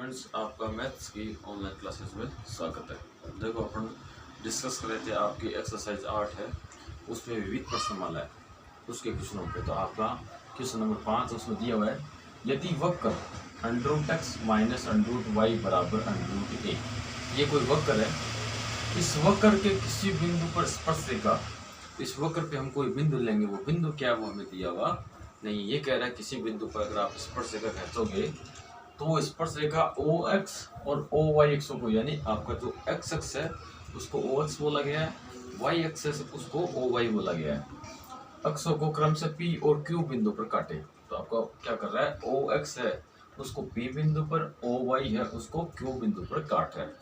Friends, आपका maths की online classes में स्वागत है। देखो, अपन डिस्कस कर रहे थे आपकी एक्सरसाइज 8 है, उसमें विविध प्रश्नमाला है, उसके क्वेश्चनों पे। तो आपका क्वेश्चन नंबर 5 उसमें दिया हुआ है, यदि वक्र √x माइनस √y बराबर √a, ये कोई वक्र है। इस वक्र के किसी बिंदु पर स्पर्शरेखा, इस वक्र पे हम कोई बिंदु लेंगे, वो बिंदु क्या है वो हमें दिया हुआ नहीं। ये कह रहा है किसी बिंदु पर अगर आप स्पर्शरेखा खींचोगे तो स्पर्शरेखा OX और OY अक्षों को, यानी आपका जो X अक्ष है उसको OX बोला गया है, Y अक्ष है उसको OY बोला गया है। अक्षों को क्रमशः P और Q बिंदु पर काटे। तो आपका क्या कर रहा है, OX है उसको P बिंदु पर, OY है उसको Q बिंदु पर काट रहा है।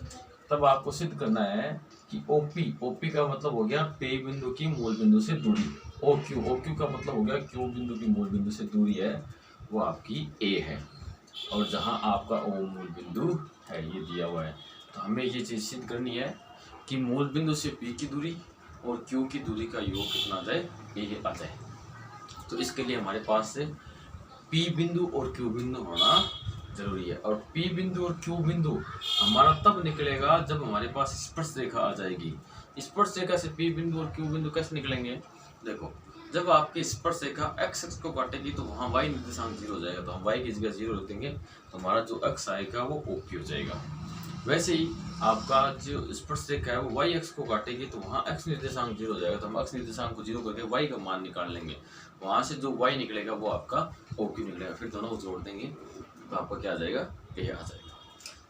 तब आपको सिद्ध करना है कि OP का मतलब हो गया P बिंदु की मूल बिंदु से दूरी, OQ का मतलब हो गया Q बिंदु की मूल बिंदु से दूरी है, वो आपकी A है। और जहां आपका O मूल बिंदु है, ये दिया हुआ है। तो हमें ये चीज सिद्ध करनी है कि मूल बिंदु से P की दूरी और Q की दूरी का योग कितना आ जाए, ये आ जाए। तो इसके लिए हमारे पास से P बिंदु और Q बिंदु होना जरूरी है। और P बिंदु और Q बिंदु हमारा तब निकलेगा जब हमारे पास स्पर्शरेखा आ जाएगी। स्पर्शरेखा से P बिंदु और Q बिंदु कैसे निकलेंगे, देखो, जब आपकी स्पर्शरेखा x अक्ष को काटेगी तो वहाँ y निर्देशांक 0 हो जाएगा। तो हम y की जगह 0 रख देंगे, तो हमारा जो अक्ष आएगा वो OP हो जाएगा। वैसे ही आपका जो स्पर्शरेखा है वो y अक्ष को काटेगी तो वहाँ x निर्देशांक 0 हो जाएगा। तो हम x निर्देशांक को 0 करके y का मान निकाल लेंगे, वहाँ से जो y निकलेगा वो आपका OQ निकलेगा। फिर दोनों को जोड़ देंगे तो आपका क्या आ जाएगा, A आ जाएगा।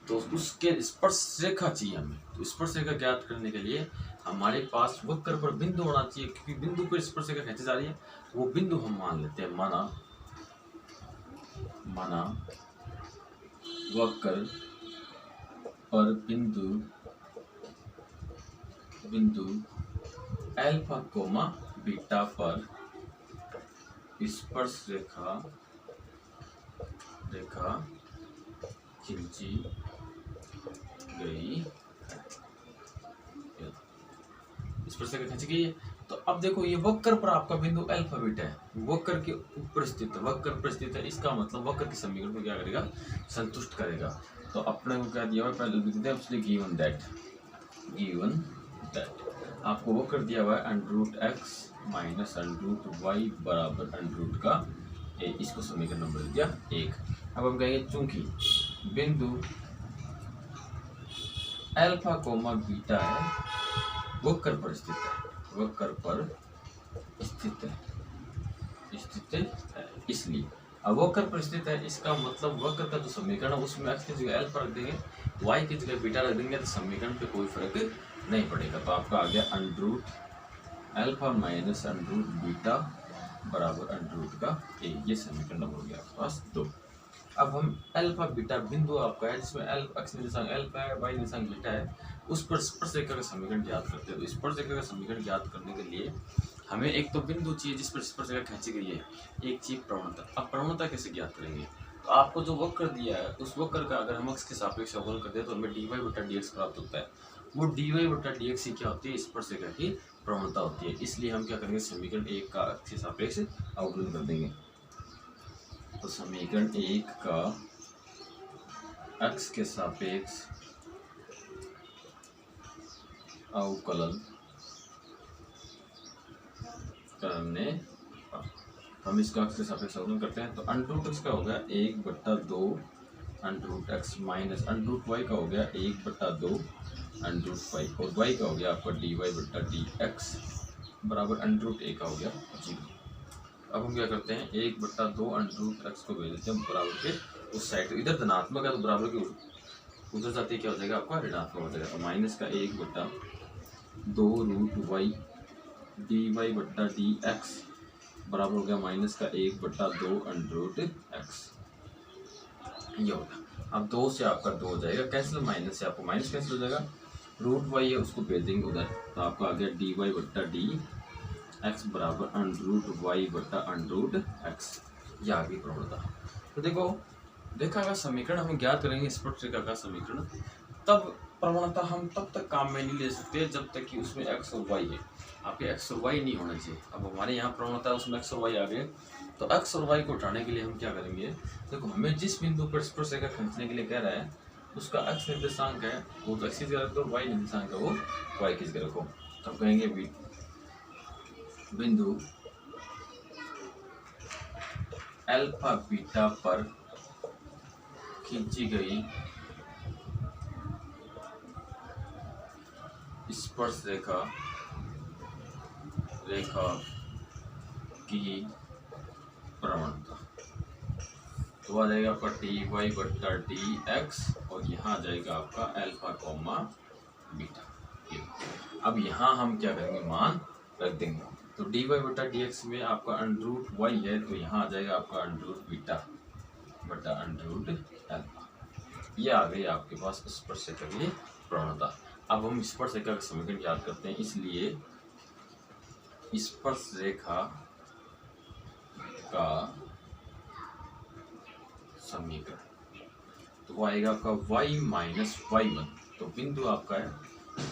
तो उसके स्पर्शरेखा चाहिए हमें। तो स्पर्शरेखा ज्ञात करने के लिए हमारे पास वक्र पर बिंदु होना चाहिए, क्योंकि बिंदु पर स्पर्शरेखा खींची जा रही है। वो बिंदु हम मान लेते हैं, माना वक्र पर बिंदु अल्फा कोमा बीटा पर स्पर्शरेखा खींची गई, स्पर्शरेखा खींची गई है। तो अब देखो, ये वक्र पर आपका बिंदु अल्फा बीटा है, वक्र के ऊपर स्थित है, वक्र पर स्थित है। इसका मतलब वक्र के समीकरण को क्या करेगा, संतुष्ट करेगा। तो अपने को क्या दिया हुआ है, पहले लिख देते हैं, गिवन दैट आपको वक्र दिया हुआ है √x माइनस √y बराबर √a, इसको समीकरण नंबर दिया 1। अब हम कहेंगे चूंकि बिंदु अल्फा कोमा बीटा है, वक्र पर स्थित है, इसलिए अब वक्र पर स्थित है, इसका मतलब वक्र का जो समीकरण है उसमें x की जगह अल्फा रख देंगे, y की जगह बीटा रख देंगे, तो समीकरण पे कोई फर्क नहीं पड़ेगा। तो आपका आ गया √α माइनस √β बराबर √a, ये समीकरण नंबर हो गया आपके पास 2। अब हम अल्फा बीटा बिंदु आपका है जिसमें x निर्देशांक अल्फा है, y निर्देशांक बीटा है, उस पर स्पर्शरेखा का समीकरण ज्ञात करते हैं। तो स्पर्शरेखा का समीकरण ज्ञात करने के लिए हमें एक तो बिंदु चाहिए जिस पर स्पर्शरेखा खींची गई है, एक चीज प्रवणता। अब प्रवणता कैसे ज्ञात करेंगे, तो आपको जो वक्र दिया है उस वक्र का अगर हम x के सापेक्ष अवकलन करते हैं तो हमें dy/dx प्राप्त होता है। वो dy/dx ही क्या होती है, स्पर्शरेखा की प्रवणता होती है। इसलिए हम क्या करेंगे, समीकरण 1 का x के सापेक्ष अवकलन कर देंगे। तो समीकरण 1 का x के सापेक्ष अवकलन करने, हम इसका x के सापेक्ष अवकलन करते हैं। तो √x का हो गया 1/2 √x माइनस √y का हो गया 1/2 √y, और y का हो गया आपका dy/dx बराबर √a का हो गया 0। अब हम क्या करते हैं, 1/2 √x को भेज देते हैं बराबर के उस साइड, इधर धनात्मक है तो बराबर के उधर जाते क्या हो जाएगा, आपका ऋणात्मक हो जाएगा। तो माइनस का 1/2 √y dy/dx बराबर हो गया माइनस का 1/2 √x, ये होगा। अब 2 से आपका 2 हो जाएगा कैंसिल, माइनस से आपको माइनस कैंसिल हो जाएगा, √y है उसको भेज देंगे उधर, तो आपका आ गया dy/dx बराबर √y/√x, ये आ गई प्रवणता। तो देखा अगर समीकरण हम ज्ञात करेंगे स्पर्शरेखा का समीकरण, तब प्रवणता हम तब तक काम में नहीं ले सकते जब तक कि उसमें x और y है। आपके x और y नहीं होना चाहिए। अब हमारे यहाँ प्रवणता है उसमें x और y आ गए, तो x और y को उठाने के लिए हम क्या करेंगे, देखो हमें जिस बिंदु पर स्पर्शरेखा खींचने के लिए कह रहा है उसका x निर्देशांक है वो तो x की जगह रख दो, y निर्देशांक है वो y की जगह रखो। तो हम कहेंगे बिंदु अल्फा बीटा पर खींची गई स्पर्श रेखा की प्रवणता, तो आ जाएगा आपका डी वाई बट्टा डी एक्स और यहाँ आ जाएगा आपका अल्फा कॉमा बीटा। अब यहाँ हम क्या करेंगे, मान रख देंगे। तो डी वाई बट्टा डी एक्स में आपका अंडरूट वाई है, तो यहाँ आ जाएगा आपका अंडरूट बीटा बट्टा अंडरूट अल्फा। ये आ गई आपके पास स्पर्श रेखा की प्रवणता। अब हम स्पर्श रेखा का समीकरण याद करते हैं, इसलिए स्पर्श रेखा का समीकरण तो वो आएगा आपका y माइनस y1। तो बिंदु आपका है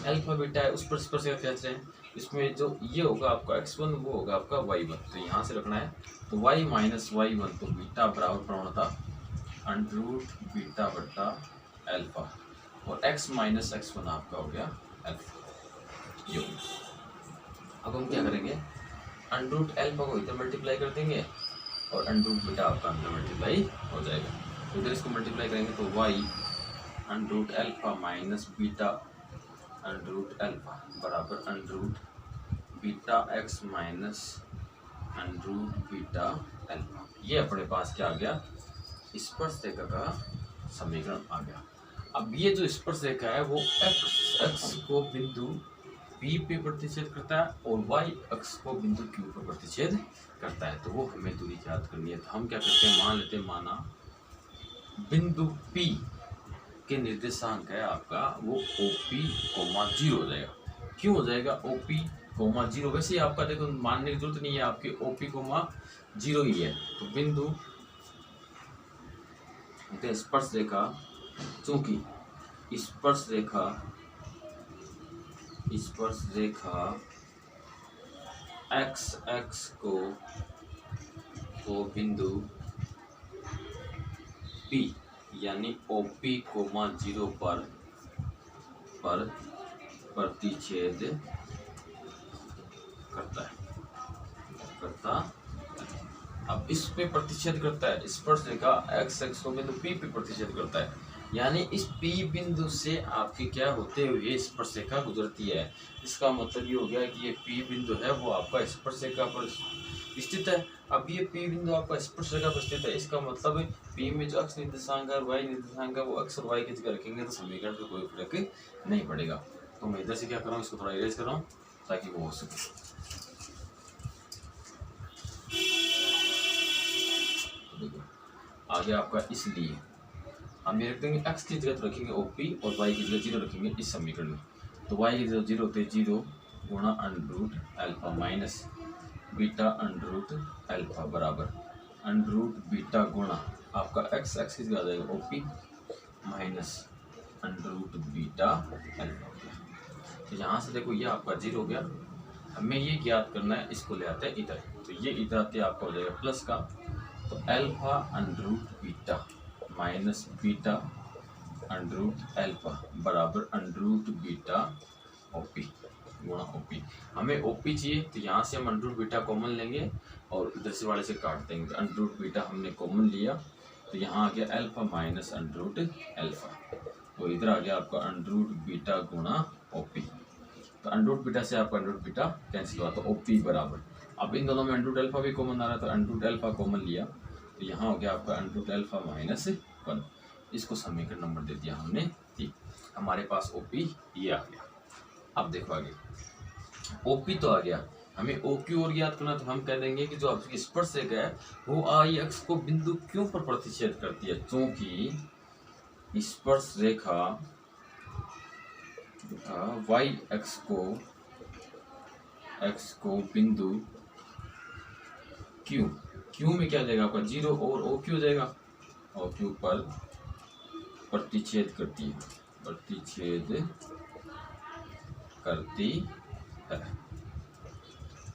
अल्फा बीटा है, उस पर स्पर्श रेखा खींच रहे हैं, इसमें जो ये होगा आपका x1 वो होगा आपका y1, तो यहाँ से रखना है। तो y माइनस y1 तो बीटा बराबर प्रवणता अंडरूट बीटा बट्टा अल्फा और x माइनस x1 आपका हो गया अल्फा। यो अब हम क्या करेंगे, अंडरूट अल्फा को इधर मल्टीप्लाई कर देंगे और अंडरूट बीटा आपका अंदर मल्टीप्लाई हो जाएगा। तो इधर इसको मल्टीप्लाई करेंगे तो y under root alpha minus beta under root alpha बराबर under root beta x minus under root beta alpha. ये अपने पास क्या आ गया, स्पर्श रेखा का समीकरण आ गया। अब ये जो स्पर्श रेखा है वो x को बिंदु P पे प्रतिच्छेद करता है और y अक्ष को बिंदु Q पर प्रतिच्छेद करता है, तो वो हमें दूरी याद करनी है। तो हम क्या करते हैं, मान लेते हैं माना बिंदु P के निर्देशांक है आपका वो OP, 0 हो जाएगा। क्यों हो जाएगा OP, 0? वैसे ही आपका देखो मानने की जरूरत नहीं है, आपके OP, 0 ही है। तो बिंदु स्पर्श रेखा, चूंकि स्पर्श रेखा x को बिंदु P यानी OP, 0 पर प्रतिच्छेद करता है। अब इस पे प्रतिच्छेद करता है, स्पर्श रेखा x को बिंदु P पे प्रतिच्छेद करता है, यानी इस P बिंदु से आपकी क्या होते हुए स्पर्श रेखा गुजरती है। इसका मतलब ये हो गया कि ये P बिंदु है वो आपका स्पर्श रेखा पर स्थित है। अब ये P बिंदु आपका स्पर्श रेखा पर स्थित है, इसका मतलब P में जो x निर्देशांक और y निर्देशांक है वो x और y की जगह रखेंगे तो समीकरण पे कोई फर्क नहीं पड़ेगा। तो मैं इधर से क्या कर रहा हूँ, इसको थोड़ा इरेज कर रहा हूँ ताकि वो हो सके। आगे आपका, इसलिए हम ये रख देंगे x की जगह तो रखेंगे OP और y की जगह 0 रखेंगे इस समीकरण में। तो y की जगह 0 होते 0 गुणा under root alpha minus beta under root alpha बराबर अंडरूट बीटा गुणा आपका x की जगह आ जाएगा OP minus under root beta alpha. तो यहाँ से देखो ये आपका 0 हो गया, हमें ये ज्ञात करना है, इसको ले आते हैं इधर। तो ये इधर आते आपका हो जाएगा प्लस का, तो alpha under root beta minus beta under root alpha बराबर अंडरूट बीटा OP गुणा OP। हमें OP चाहिए तो यहाँ से हम अंडरूट बीटा कॉमन लेंगे और इधर से वाले से काट देंगे। तो अंडरूट बीटा हमने कॉमन लिया तो यहाँ आ गया अल्फा माइनस अंडरूट अल्फा, तो इधर आ गया आपका अंडरूट बीटा गुणा OP। तो अंडरूट बीटा से आपका अंडरूट बीटा कैंसिल हुआ तो OP बराबर, अब इन दोनों में अंडरूट अल्फा भी कॉमन आ रहा है तो अंडरूट अल्फा कॉमन लिया तो यहाँ हो गया आपका अंडरूट अल्फा माइनस 1। इसको समीकरण नंबर दे दिया हमने, ठीक। हमारे पास OP ये आ गया। अब देखो आगे OP तो आ गया, हमें OQ और याद करना, तो हम कह देंगे कि जो आपकी स्पर्श रेखा है वो I अक्ष को बिंदु Q पर प्रतिच्छेद करती है, क्योंकि स्पर्श रेखा y अक्ष को बिंदु Q में क्या जाएगा आपका 0 और OQ जाएगा, OQ पर प्रतिच्छेद करती है।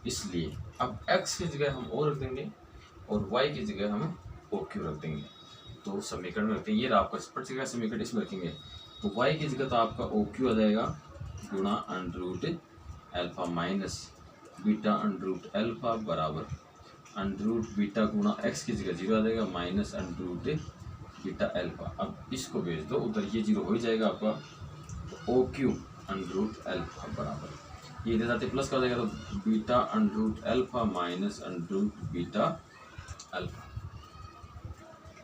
इसलिए अब x की जगह हम O रख देंगे और y की जगह हम OQ रख देंगे। तो समीकरण में रखते हैं, ये रहा आपका स्पष्ट का समीकरण, इसमें रखेंगे तो y की जगह तो आपका ओ क्यू आ जाएगा गुणा under root alpha minus beta under root alpha बराबर अंडर रूट बीटा गुणा x की जगह 0 आ जाएगा minus under root beta alpha. अब इसको भेज दो उधर, ये 0 हो ही जाएगा आपका, O Q under root alpha बराबर ये इधर जाते प्लस कर देगा तो beta under root alpha minus under root beta alpha,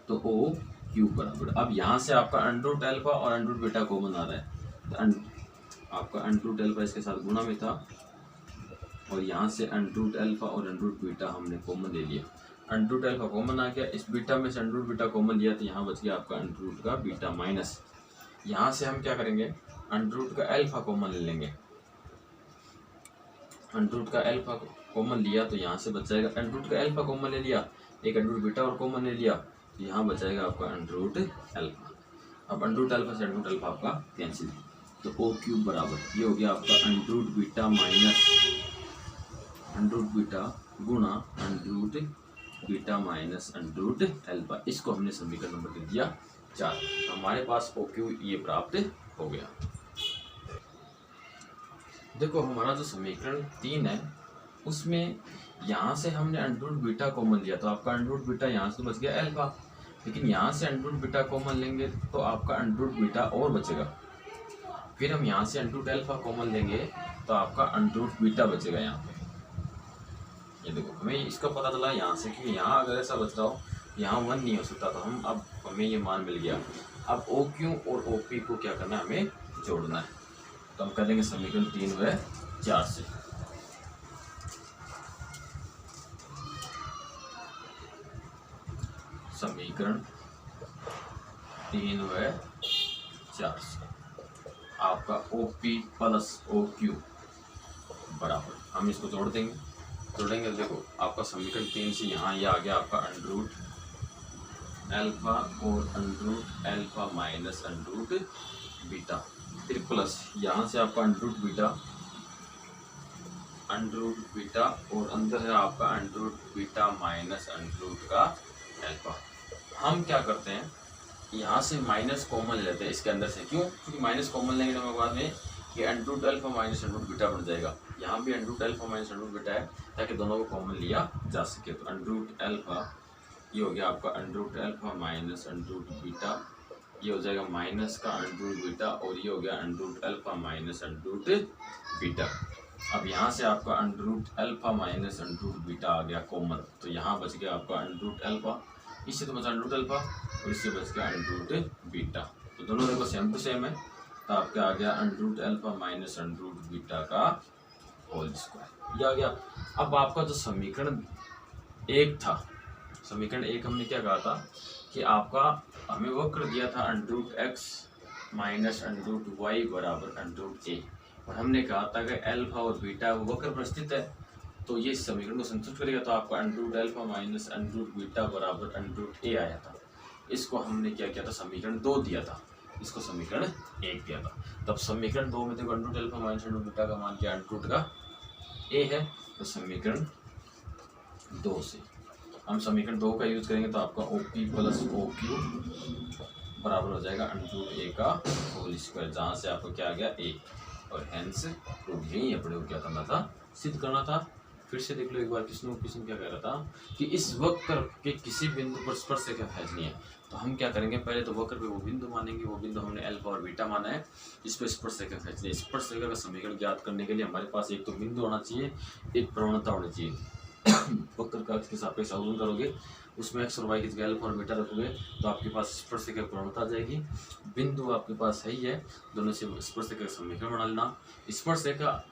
तो ओ क्यू बराबर। अब यहाँ से आपका अंडर रूट एल्फा और अंडर रूट बीटा कॉमन आ रहा है, तो आपका अंडर रूट एल्फा इसके साथ गुणा में था और यहाँ से अंडर रूट एल्फा और अंडर रूट बीटा हमने कॉमन ले लिया। अंडर रूट एल्फा कॉमन आ गया, इस बीटा में से अंडर रूट बीटा कॉमन लिया तो यहाँ बच गया आपका अंडर रूट का बीटा माइनस। यहाँ से हम क्या करेंगे, अंडर रूट का एल्फा कॉमन ले लेंगे, अंडर रूट का एल्फा कॉमन लिया तो यहाँ से बच जाएगा, अंडर रूट का एल्फा कॉमन ले लिया, एक अंडर रूट बीटा और कॉमन ले लिया तो यहाँ बच जाएगा आपका अंडर रूट एल्फा। अब अंडर रूट एल्फा से अंडर रूट एल्फा आपका कैंसिल, तो ओ क्यूब बराबर ये हो गया आपका under root beta minus under root beta गुणा under root beta minus under root alpha. इसको हमने समीकरण नंबर दे दिया 4। हमारे पास ओ क्यू ये प्राप्त हो गया। देखो हमारा जो समीकरण 3 है उसमें यहाँ से हमने अंडर रूट बीटा कॉमन लिया तो आपका अंडर रूट बीटा यहाँ से बच गया एल्फा, लेकिन यहाँ से अंडर रूट बीटा कॉमन लेंगे तो आपका अंडर रूट बीटा और बचेगा, फिर हम यहाँ से अंडर रूट एल्फा कॉमन लेंगे तो आपका अंडर रूट बीटा बचेगा यहाँ पे। ये देखो हमें इसका पता चला यहाँ से कि यहाँ अगर ऐसा बच रहा हो यहाँ 1 नहीं हो सकता, तो हम अब हमें ये मान मिल गया। अब ओ क्यू और ओ पी को क्या करना है, हमें जोड़ना है, तो हम कर देंगे समीकरण 3 व 4 से। समीकरण 3 व 4 से आपका O P plus O Q बराबर, हम इसको जोड़ेंगे देखो आपका समीकरण 3 से यहाँ ये आ गया आपका अंडर रूट एल्फा और under root alpha minus under root beta, फिर प्लस यहाँ से आपका अंडर रूट बीटा और अंदर है आपका under root beta minus under root का एल्फा। हम क्या करते हैं, यहाँ से माइनस कॉमन ले लेते हैं इसके अंदर से, क्यों, क्योंकि माइनस कॉमन लेंगे तो हमारे बाद में कि under root alpha minus under root beta बन जाएगा। यहाँ भी under root alpha minus under root beta है ताकि दोनों को कॉमन लिया जा सके, तो अंडर रूट एल्फा ये हो गया आपका under root alpha minus under root beta, ये हो जाएगा माइनस का अंडर रूट बीटा और ये हो गया under root alpha minus under root beta. अब यहाँ से आपका under root alpha minus under root beta आ गया कॉमन, तो यहाँ बच गया आपका अंडर रूट एल्फा, इससे तो बचा अंडर रूट एल्फा और इससे बच गया अंडर रूट बीटा, तो दोनों देखो सेम टू सेम है, तो आपका आ गया under root alpha minus under root beta का होल स्क्वायर, ये आ गया। अब आपका जो समीकरण 1 था, समीकरण 1 हमने क्या कहा था कि आपका हमें वक्र दिया था under root x minus under root y बराबर अंडर रूट ए, और हमने कहा था कि एल्फा और बीटा वक्र पर स्थित है तो ये समीकरण को संतुष्ट करेगा, तो आपका under root alpha minus under root beta बराबर अंडर रूट ए आया था। इसको हमने क्या किया था, समीकरण 2 दिया था, इसको समीकरण 1 दिया था। तब समीकरण 2 में देखो under root alpha minus under root beta का मान क्या अंडर रूट का ए है, तो समीकरण 2 से हम समीकरण 2 का यूज करेंगे तो आपका O P plus O Q बराबर हो जाएगा अंडर रूट ए का होल स्क्वायर, जहाँ से आपको क्या आ गया ए, और हैंस रूट यही अपने को क्या करना था, सिद्ध करना था। फिर से देख लो एक बार किसने क्या कह रहा था कि इस वक्र के किसी बिंदु पर स्पर्शरेखा खींचनी है, तो हम क्या करेंगे, पहले तो वक्र पे वो बिंदु मानेंगे, वो बिंदु हमने अल्फा और बीटा माना है, इस पर स्पर्शरेखा खींचनी है। स्पर्शरेखा का समीकरण ज्ञात करने के लिए हमारे पास एक तो बिंदु होना चाहिए, एक प्रवणता होनी चाहिए। वक्र का के सापेक्ष अवकलन करोगे, उसमें एक्स और वाई की जगह अल्फा और बीटा रखोगे तो आपके पास स्पर्शरेखा प्रवणता आ जाएगी। बिंदु आपके पास है ही है, दोनों से स्पर्शरेखा का समीकरण बना लेना। स्पर्शरेखा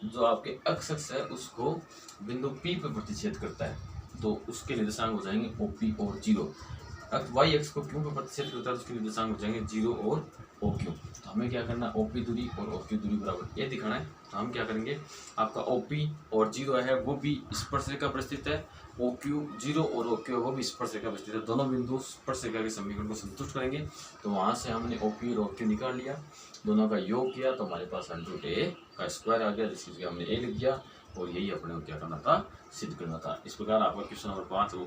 जो आपके अक्ष है उसको बिंदु P पर प्रतिच्छेद करता है, तो उसके निर्देशांक हो जाएंगे OP और 0। वाई एक्स को क्यों पर प्रतिच्छेद करता है, उसके निर्देशांक हो जाएंगे 0 और OQ। तो हमें क्या करना है, OP दूरी और OQ दूरी बराबर ये दिखाना है, तो हम क्या करेंगे, आपका OP और 0 है वो भी स्पर्शरेखा पर स्थित है, OQ 0 और OQ वो भी स्पर्शरेखा पर स्थित है, दोनों बिंदु स्पर्शरेखा के समीकरण को संतुष्ट करेंगे। तो वहाँ से हमने OP और OQ निकाल लिया, दोनों का योग किया तो हमारे पास अंडर रूट ए का स्क्वायर आ गया, जिसकी जगह हमने ए लिख दिया, और यही अपने को क्या करना था, सिद्ध करना था। इस प्रकार आपका क्वेश्चन नंबर 5 वो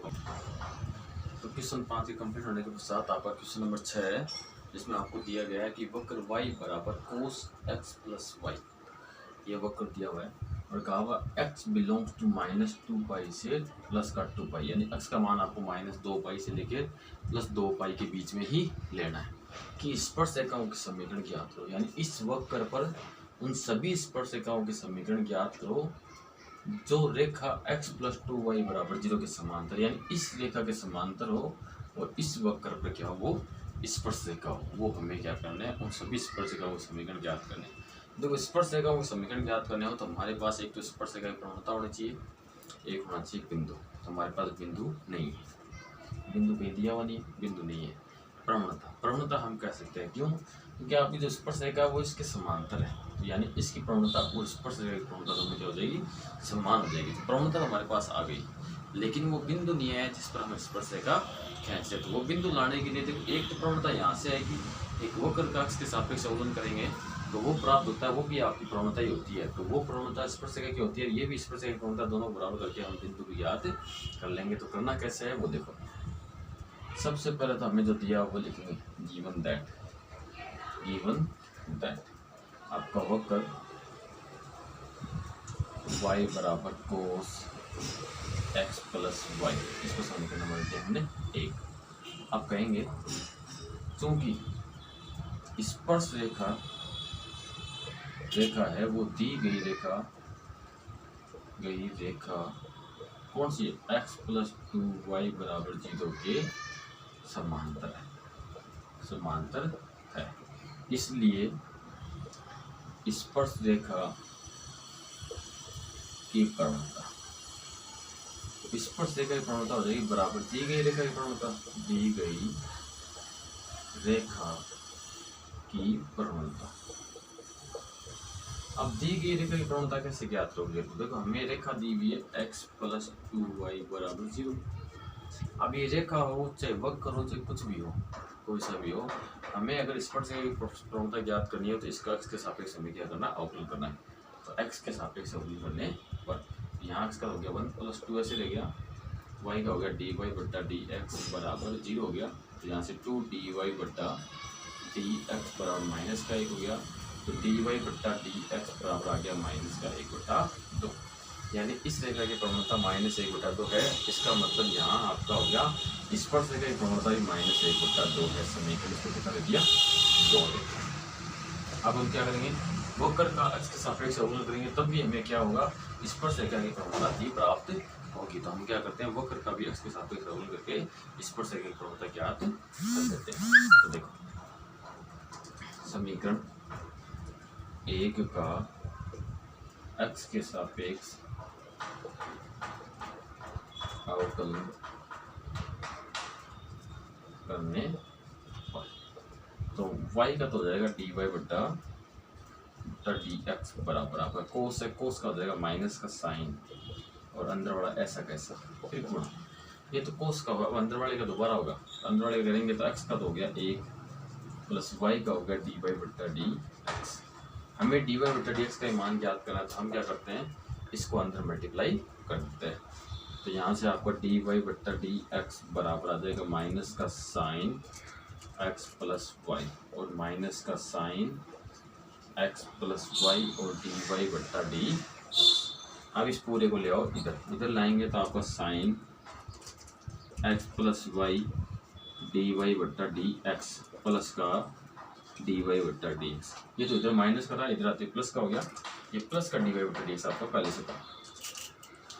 तो क्वेश्चन 5 के कंप्लीट होने के पश्चात आपका क्वेश्चन नंबर 6 है, जिसमें आपको दिया गया है कि वक्र y बराबर cos x प्लस वाई, ये वक्र दिया हुआ है और कहा हुआ x बिलोंग्स टू -2 से प्लस का 2 पाई, यानी x का मान आपको -2 से लेकर प्लस 2 के बीच में ही लेना है कि स्पर्श रेखाओं के समीकरण ज्ञात करो। यानी इस वक्र पर उन सभी स्पर्श रेखाओं के समीकरण ज्ञात करो जो रेखा x प्लस 2y बराबर 0 के समांतर, यानी इस रेखा के समांतर हो और इस वक्र पर क्या हो वो स्पर्श रेखा हो, वो हमें क्या करना है, उन सभी स्पर्श रेखाओं के समीकरण ज्ञात करने हैं। देखो स्पर्श रेखाओं के समीकरण ज्ञात करने हो तो हमारे पास एक तो स्पर्श रेखा की प्रवणता होनी चाहिए, एक होना चाहिए बिंदु। तो हमारे पास बिंदु नहीं है, बिंदु कहीं दिया हुआ नहीं है, बिंदु नहीं है। प्रवणता हम कह सकते हैं, क्यों? क्योंकि आपकी जो स्पर्श रेखा है वो इसके समांतर है, यानी इसकी प्रवणता वो स्पर्श रेखा की प्रवणता तो क्या हो जाएगी, समान हो जाएगी। तो प्रवणता हमारे पास आ गई, लेकिन वो बिंदु नहीं है जिस पर हम स्पर्श रेखा खींचते। तो वो बिंदु लाने के लिए देखो एक तो प्रवणता यहाँ से आएगी, एक वक्र का अक्ष के सापेक्ष अवलोकन करेंगे तो वो प्राप्त होता है, वो भी आपकी प्रवणता ही होती है। तो वो प्रवणता स्पर्श रेखा की होती है, ये भी स्पर्श रेखा की प्रवणता, दोनों बराबर करके हम बिंदु को याद कर लेंगे। तो करना कैसे है वो देखो, सबसे पहले तो हमें जो दिया वो लिखेंगे गिवन दैट आपका वक्र y बराबर cos x प्लस वाई, इसको समीकरण नंबर दिया हमने 1। अब कहेंगे क्योंकि स्पर्श रेखा है वो दी गई रेखा कौन सी है, x प्लस 2y बराबर 0 के समांतर है, इसलिए स्पर्श रेखा की प्रवणता, स्पर्श रेखा की प्रवणता हो जाएगी बराबर दी गई रेखा की प्रवणता, दी गई रेखा की प्रवणता। अब दी गई रेखा की प्रवणता कैसे ज्ञात करोगे? तो देखो हमें रेखा दी हुई है x प्लस 2y बराबर 0। अब ये रेखा हो चाहे वक्र हो चाहे कुछ भी हो, कोई सा भी हो, हमें अगर स्पर्श रेखा की प्रवणता ज्ञात करनी हो तो इसका x के सापेक्ष हमें क्या करना, अवकलन करना है। तो x के सापेक्ष अवकलन करने पर यहाँ x का हो गया 1 प्लस 2 ऐसे रह गया, y का हो गया dy बट्टा dx बराबर 0 हो गया। तो यहाँ से 2 dy बट्टा dx बराबर माइनस का 1 हो गया, तो dy बट्टा dx बराबर आ गया माइनस का 1/2, यानी इस रेखा की प्रवणता -1/2 है। इसका मतलब यहाँ आपका हो गया स्पर्श रेखा की प्रवणता भी -1/2 है। समीकरण इसको कितना दे दिया, 2 दे दिया। अब हम क्या करेंगे, वक्र का x के सापेक्ष अवकलन करेंगे तब भी हमें क्या होगा, स्पर्श रेखा की प्रवणता ही प्राप्त होगी। तो हम क्या करते हैं, वक्र का भी x के सापेक्ष अवकलन करके स्पर्श रेखा की प्रवणता ज्ञात कर देते हैं। तो देखो समीकरण 1 का x के सापेक्ष अवकलन करने पर तो y का तो हो जाएगा dy बट्टा dx बराबर आपका कोस है, कोस का हो जाएगा माइनस का साइन और अंदर वाला ऐसा कैसा फिर गुणा, ये तो कोस का होगा, अंदर वाले का दोबारा होगा, अंदर वाले का करेंगे तो x का तो हो गया 1 प्लस y का हो गया dy बट्टा dx। हमें dy बट्टा dx का मान ज्ञात करना है तो हम क्या करते हैं, इसको अंदर मल्टीप्लाई कर देते हैं। तो यहाँ से आपका dy बट्टा dx बराबर आ जाएगा माइनस का साइन x प्लस वाई और माइनस का साइन x प्लस वाई और dy बट्टा डी। अब इस पूरे को ले आओ इधर लाएंगे तो आपका sine x plus y dy बट्टा डी एक्स प्लस का dy बट्टा डी एक्स, ये तो इधर माइनस का था, इधर आते प्लस का हो गया, ये प्लस का dy बट्टा डी एक्स आपका पहले से था,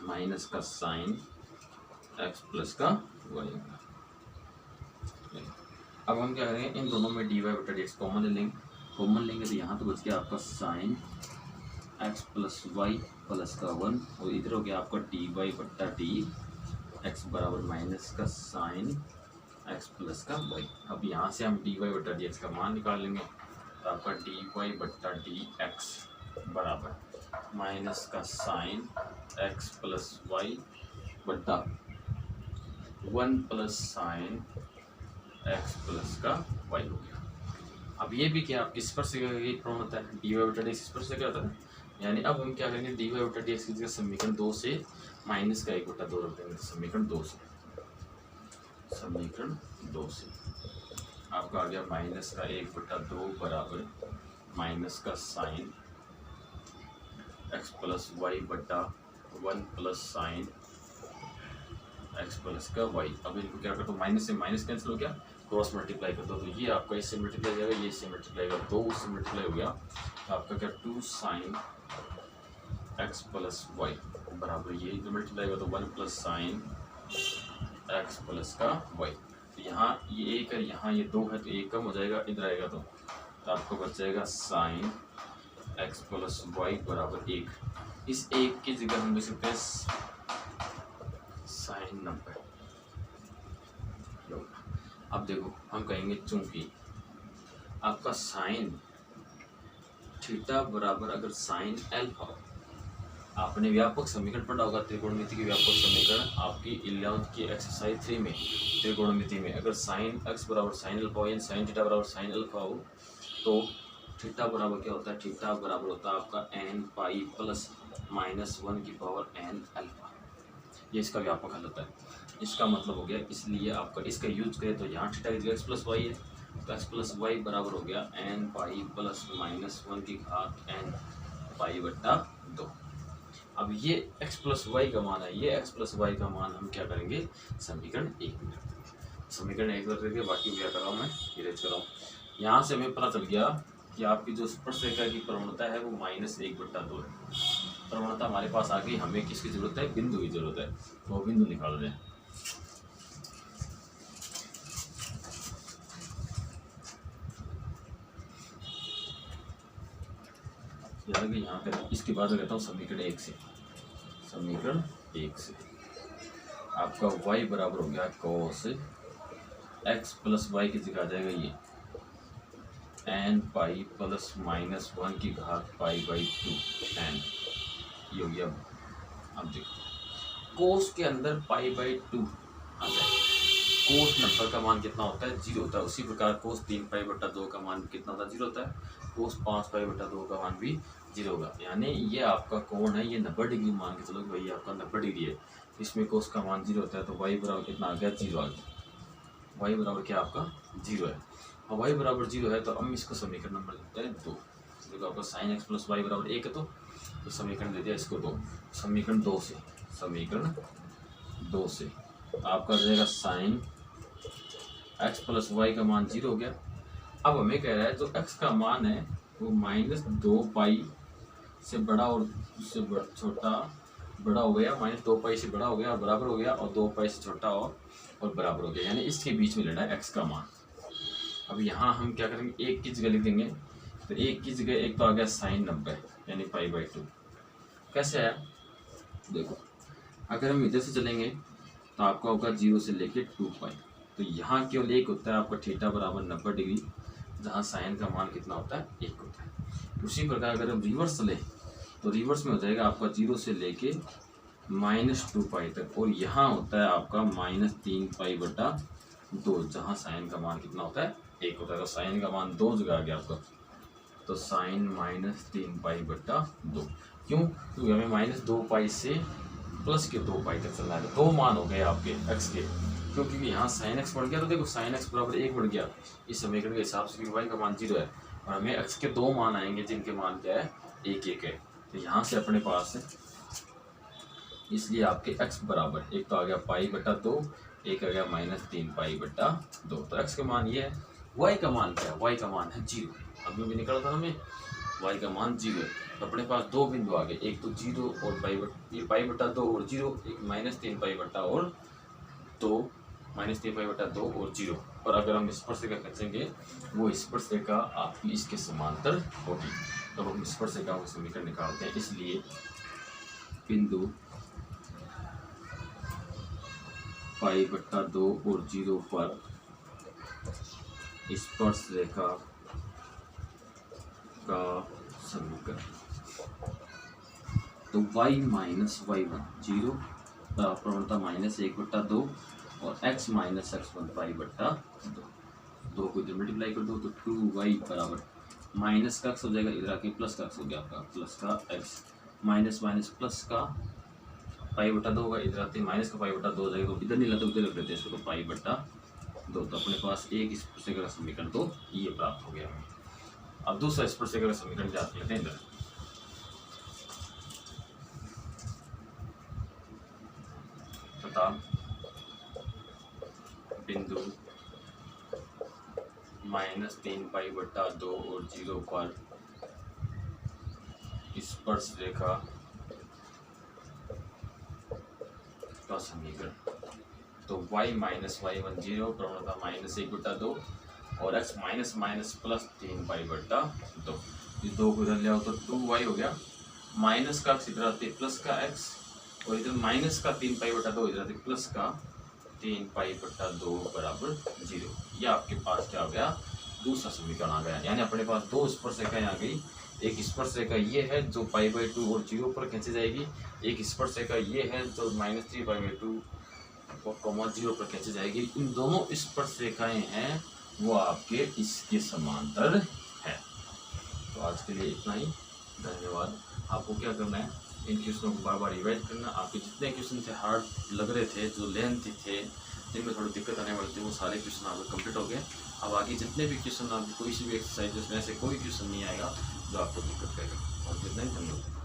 माइनस का साइन x प्लस का y। अब हम क्या करेंगे, इन दोनों में dy बट्टा डी एक्स कॉमन लेंगे तो यहाँ तो बच गया आपका sine x plus y plus का 1 और इधर हो गया आपका dy बट्टा डी एक्स बराबर माइनस का साइन x प्लस का y। अब यहाँ से हम dy बट्टा डी एक्स का मान निकाल लेंगे तो आपका dy बट्टा डी एक्स बराबर माइनस का साइन x प्लस वाई बट्टा 1 प्लस साइन x प्लस का y हो गया। अब ये भी क्या आपकी स्पर्श रेखा की प्रवणता है, dy बट्टा डी एक्स स्पर्श रेखा होता है, यानी अब हम क्या करेंगे, dy बट्टा डी एक्स की जगह समीकरण 2 से माइनस का 1/2 रख देंगे, समीकरण 2 से समीकरण 2 से आपका आ गया माइनस का 1/2 बराबर माइनस का साइन x प्लस वाई बटा 1 प्लस साइन x प्लस का y। अब इनको क्या कर दो, माइनस से माइनस कैंसिल हो गया, क्रॉस मल्टीप्लाई कर दो, तो ये आपका इससे मल्टीप्लाई हो जाएगा, ये इससे मल्टीप्लाई होगा, 2 उससे मल्टीप्लाई हो गया, तो आपका क्या 2 साइन x प्लस वाई बराबर ये जो मल्टीप्लाई होगा तो 1 प्लस साइन x प्लस का y। तो यहाँ ये एक है, यहाँ ये 2 है, तो एक कम हो जाएगा, इधर आएगा तो आपको बच जाएगा साइन x प्लस वाई बराबर 1। इस एक की जगह हम लिख सकते हैं साइन 90। अब देखो हम कहेंगे चूंकि आपका साइन थीटा बराबर अगर साइन एल्फा, आपने व्यापक समीकरण पढ़ा होगा, त्रिकोणमिति के व्यापक समीकरण आपकी 11th की एक्सरसाइज 3 में त्रिकोणमिति में, अगर साइन x बराबर साइन एल्फा हो या साइन थीटा बराबर साइन एल्फा हो, तो थीटा बराबर क्या होता है, थीटा बराबर होता है आपका n पाई प्लस -1 की पावर n अल्फा। ये इसका व्यापक हल होता है, इसका मतलब हो गया, इसलिए आपका इसका यूज करें तो यहाँ थीटा की जगह x प्लस वाई है, तो x प्लस वाई बराबर हो गया n पाई प्लस -1 की घात n पाई बट्टा 2। अब ये x प्लस वाई का मान है, ये x प्लस वाई का मान हम क्या करेंगे, समीकरण 1 में रख देंगे। समीकरण 1 रख देंगे, बाकी क्या कर रहा हूँ मैं इरेज कर रहा हूँ। यहाँ से हमें पता चल गया कि आपकी जो स्पर्शरेखा की प्रवणता है वो -1/2 है। प्रवणता हमारे पास आ गई, हमें किसकी जरूरत है, बिंदु की जरूरत है, तो बिंदु निकाल दें। यहाँ पे इसके बाद कहता हूँ समीकरण 1 से, समीकरण 1 से आपका y बराबर हो गया cos x प्लस वाई की जगह आ जाएगा ये n पाई प्लस -1 की घात पाई बाई 2 n, ये हो गया। अब देखो कोस के अंदर पाई बाई 2 आ जाए, कोस 90 का मान कितना होता है, 0 होता है। उसी प्रकार कोस 3π/2 का मान कितना होता है, 0 होता है। कोस 5π/2 का मान भी 0 होगा। यानी ये आपका कोण है, ये 90 डिग्री मान के चलो कि भाई आपका 90 डिग्री है, इसमें कोस का मान 0 होता है, तो y बराबर कितना आ गया, 0 आ गया। y बराबर क्या आपका 0 है, और y बराबर 0 है, तो हम इसको समीकरण नंबर देते हैं 2। देखो आपका साइन x प्लस वाई बराबर 1 है, तो समीकरण दे दिया इसको 2। समीकरण 2 से, समीकरण 2 से आपका रहेगा साइन x प्लस वाई का मान 0 हो गया। अब हमें कह रहा है जो x का मान है वो -2π से बड़ा और उससे छोटा बड़ा हो गया, -2π से बड़ा हो गया और बराबर हो गया, और 2π से छोटा और बराबर हो गया, यानी इसके बीच में लेना है x का मान। अब यहाँ हम क्या करेंगे, एक की जगह लिख देंगे, तो एक की जगह एक तो आ गया साइन 90 यानी π/2। कैसे है देखो, अगर हम इधर से चलेंगे तो आपका होगा 0 से लेके 2π, तो यहाँ केवल एक होता है आपका थीटा बराबर 90 डिग्री, जहाँ साइन का मान कितना होता है, 1 होता है। उसी प्रकार अगर हम रिवर्स चले तो रिवर्स में हो जाएगा आपका 0 से लेके -2π तक, और यहाँ होता है आपका -3π/2, जहाँ साइन का मान कितना होता है, 1 होता है। तो साइन का मान 2 जगह आ गया आपका, तो साइन -3π/2। क्यों, क्योंकि हमें -2π से प्लस के 2π तक चलना है, तो 2 मान हो गए आपके x के, क्योंकि यहाँ साइन x बढ़ गया, तो देखो साइन x बराबर 1 बढ़ गया इस समीकरण के हिसाब से, y का मान 0 है, और हमें x के 2 मान आएंगे जिनके मान क्या है, 1 है। तो यहाँ से अपने पास है, इसलिए आपके x बराबर एक तो आ गया π/2, एक आ गया -3π/2। तो x का मान ये है, y का मान क्या है, y का मान है 0। अभी भी निकला था हमें y का मान 0 है, तो अपने पास 2 बिंदु आ गए, एक तो 0 और π/2 और 0, एक -3π/2 और 2, -3π/2 और 0। और अगर हम स्पर्शरेखा खींचेंगे वो स्पर्शरेखा आपकी इसके समांतर होगी। तो हम स्पर्शरेखा का समीकरण निकालते हैं, इसलिए बिंदु π/2 और 0 पर स्पर्शरेखा का समीकरण, तो y - y1 0, प्रवणता -1/2 और x - x1 π/2, 2 को इधर मल्टीप्लाई कर दो तो 2y बराबर माइनस का x हो जाएगा, इधर आके प्लस का x हो गया आपका, प्लस का x माइनस प्लस का पाई बटा 2 होगा, इधर आते माइनस का पाई बटा 2 हो जाएगा, तो इधर नहीं लाते उधर रख देते इसको, तो पाई बटा 2। तो अपने पास एक स्पर्शरेखा का समीकरण तो ये प्राप्त हो गया हमें। अब दूसरा स्पर्शरेखा का समीकरण ज्ञात कर लेते हैं इधर। तथा बिंदु -3 पाई बटा 2 और 0 पर स्पर्शरेखा का समीकरण। तो y माइनस y1 0, प्रवणता -1 बटा 2 और x माइनस माइनस प्लस 3 पाई बटा 2। इस 2 को इधर ले आओ तो 2y हो गया, माइनस का x इधर आते प्लस का x, और इधर माइनस का 3 पाई बटा 2 इधर आते प्लस का 3 पाई बटा 2 बराबर 0। ये आपके पास क्या हो गया, दूसरा समीकरण आ गया। यानी अपने पास दो स्पर्शरेखाएं आ गई। एक स्पर्शरेखा ये है जो पाई बाई 2 और 0 पर खींची जाएगी, एक स्पर्शरेखा ये है जो -3 पाई बाई 2 और 0 पर खींची जाएगी। इन दोनों स्पर्शरेखाएं हैं वो आपके इसके समांतर है। तो आज के लिए इतना ही, धन्यवाद। आपको क्या करना है, इन क्वेश्चनों को बार बार रिवाइज करना। आपके जितने क्वेश्चन थे हार्ड लग रहे थे, जो लेंथी थे, जिनमें थोड़ी दिक्कत आने वाली थी, वो सारे क्वेश्चन आपके कंप्लीट हो गए। अब आगे जितने भी क्वेश्चन आपके कोई सी भी एक्सरसाइज उसमें से कोई क्वेश्चन नहीं आएगा जो आपको दिक्कत करेगा। और जितना ही धन्यवाद।